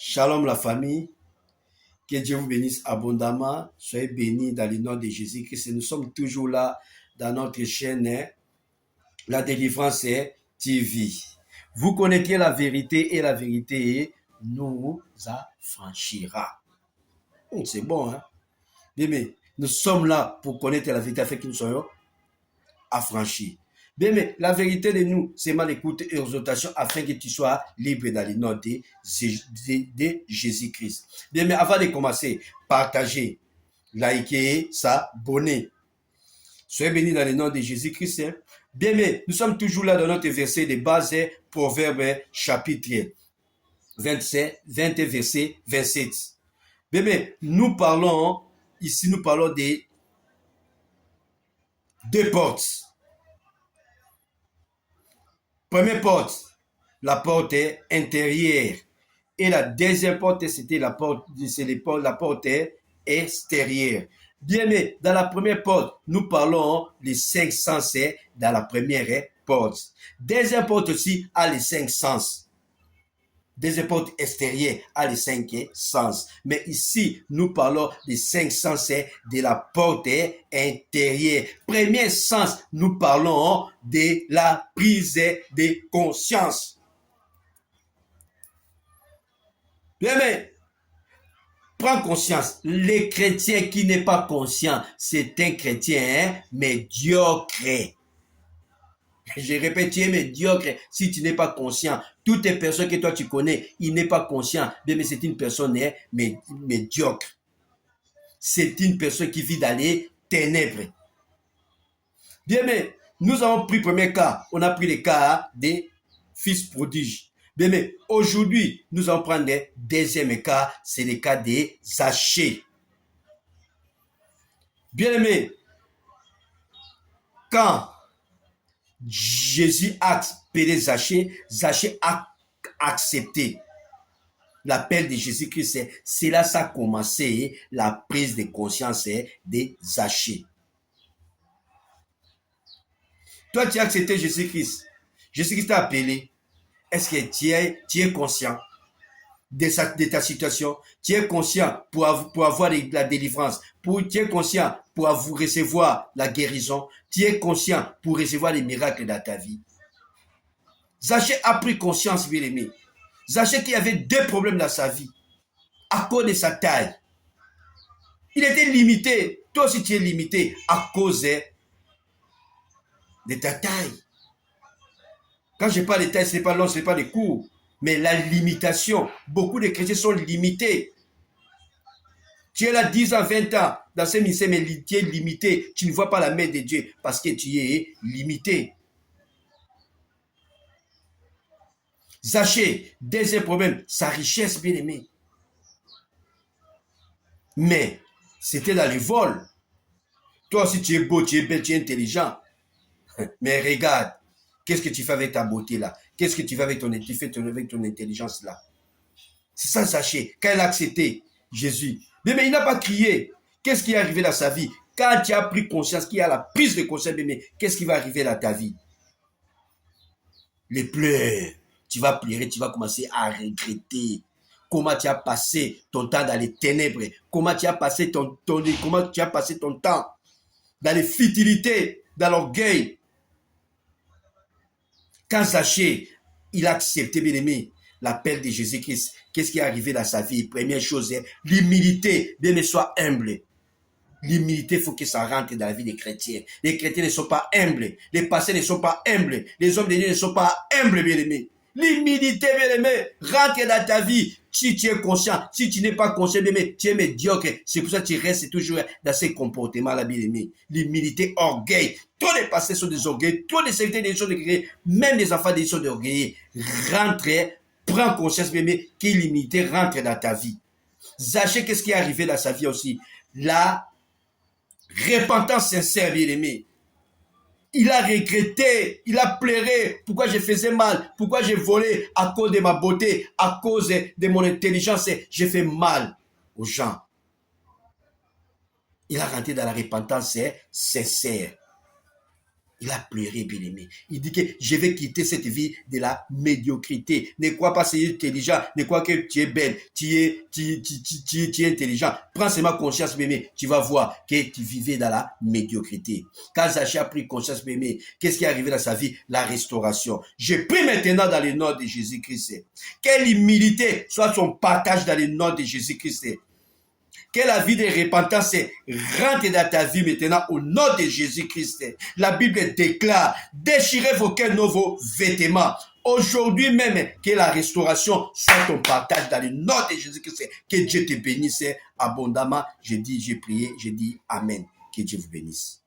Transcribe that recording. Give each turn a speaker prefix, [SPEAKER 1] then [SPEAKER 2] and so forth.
[SPEAKER 1] Shalom la famille, que Dieu vous bénisse abondamment. Soyez bénis dans le nom de Jésus-Christ. Nous sommes toujours là dans notre chaîne, La Délivrance TV. Vous connaîtrez la vérité et la vérité nous affranchira. C'est bon, hein? Bien, mais nous sommes là pour connaître la vérité afin que nous soyons affranchis. Bien, mais la vérité de nous, c'est mal écoute et exhortation afin que tu sois libre dans le nom de Jésus-Christ. Bien, mais avant de commencer, partagez, likez, s'abonner. Soyez bénis dans le nom de Jésus-Christ. Bien, mais nous sommes toujours là dans notre verset de base, Proverbe chapitre 27, verset 27. Bien, mais nous parlons de deux portes. Première porte, la porte intérieure. Et la deuxième porte, c'était la porte extérieure. Bien, mais dans la première porte, nous parlons des 5 sens dans la première porte. Deuxième porte aussi a les 5 sens. Deuxième porte extérieure a les 5 sens. Mais ici, nous parlons des 5 sens de la porte intérieure. Premier sens, nous parlons de la prise de conscience. Bien, mais prends conscience. Le chrétien qui n'est pas conscient, c'est un chrétien médiocre. Je répète, tu es médiocre si tu n'es pas conscient. Toutes les personnes que toi tu connais, il n'est pas conscient. Bien, mais c'est une personne médiocre. C'est une personne qui vit dans les ténèbres. Bien, mais nous avons pris le premier cas. On a pris le cas des fils prodiges. Bien, mais aujourd'hui, nous allons prendre le deuxième cas. C'est le cas des Zachée. Bien aimé, quand Jésus a appelé Zachée, Zachée a accepté l'appel de Jésus-Christ. C'est là ça a commencé la prise de conscience de Zachée. Toi, tu as accepté Jésus-Christ. Jésus-Christ t'a appelé. Est-ce que tu es conscient de ta situation? Tu es conscient pour avoir la délivrance? Tu es conscient pour recevoir la guérison? Tu es conscient pour recevoir les miracles dans ta vie? Zachée a pris conscience, bien aimé. Zachée qui avait deux problèmes dans sa vie à cause de sa taille. Il était limité. Toi aussi, tu es limité à cause de ta taille. Quand je parle de taille, ce n'est pas long, ce n'est pas de court. Mais la limitation, beaucoup de chrétiens sont limités. Tu es là 10 ans, 20 ans dans ce ministère, mais tu es limité. Tu ne vois pas la main de Dieu parce que tu es limité. Zachée, deuxième problème, sa richesse, bien aimée. Mais c'était dans le vol. Toi aussi, tu es beau, tu es belle, tu es intelligent. Mais regarde, qu'est-ce que tu fais avec ta beauté là? Qu'est-ce que tu fais avec ton intelligence là? C'est ça, Zachée. Quand il a accepté Jésus, mais il n'a pas crié. Qu'est-ce qui est arrivé dans sa vie? Quand tu as pris conscience qu'il y a la prise de conscience, qu'est-ce qui va arriver dans ta vie? Les pleurs. Tu vas pleurer, tu vas commencer à regretter. Comment tu as passé ton temps dans les ténèbres? Comment tu as passé ton temps dans les futilités, dans l'orgueil? Quand Zachée, il a accepté, bien aimé, l'appel de Jésus-Christ, qu'est-ce qui est arrivé dans sa vie? Première chose, l'humilité. Bien aimé, sois humble. L'humilité, il faut que ça rentre dans la vie des chrétiens. Les chrétiens ne sont pas humbles. Les pasteurs ne sont pas humbles. Les hommes de Dieu ne sont pas humbles, bien aimé. L'humilité, bien aimé, rentre dans ta vie. Si tu es conscient, si tu n'es pas conscient, bien aimé, tu es médiocre. C'est pour ça que tu restes toujours dans ces comportements-là, bien aimé. L'humilité, orgueil. Tous les pasteurs sont des orgueils. Tous les serviteurs des sont des orgueils. Même les enfants des sont des orgueils. Rentre, prends conscience, bien aimé, que l'humilité rentre dans ta vie. Zachée, qu'est-ce qui est arrivé dans sa vie aussi? La repentance sincère, bien aimé. Il a regretté, il a pleuré. Pourquoi je faisais mal? Pourquoi j'ai volé? À cause de ma beauté, à cause de mon intelligence, j'ai fait mal aux gens. Il a rentré dans la repentance sincère. Il a pleuré, bien-aimé. Il dit que je vais quitter cette vie de la médiocrité. Ne crois pas que tu es intelligent. Ne crois que tu es belle. Tu es intelligent. Prends seulement conscience, bien-aimé. Tu vas voir que tu vivais dans la médiocrité. Quand Zaché a pris conscience, bien-aimé, qu'est-ce qui est arrivé dans sa vie? La restauration. Je prie maintenant dans le nom de Jésus-Christ. Que l'humilité soit son partage dans le nom de Jésus-Christ. Que la vie de repentance rentre dans ta vie maintenant au nom de Jésus-Christ. La Bible déclare, déchirez vos cœurs, vos vêtements. Aujourd'hui même, que la restauration soit ton partage dans le nom de Jésus-Christ. Que Dieu te bénisse abondamment. J'ai prié, j'ai dit Amen. Que Dieu vous bénisse.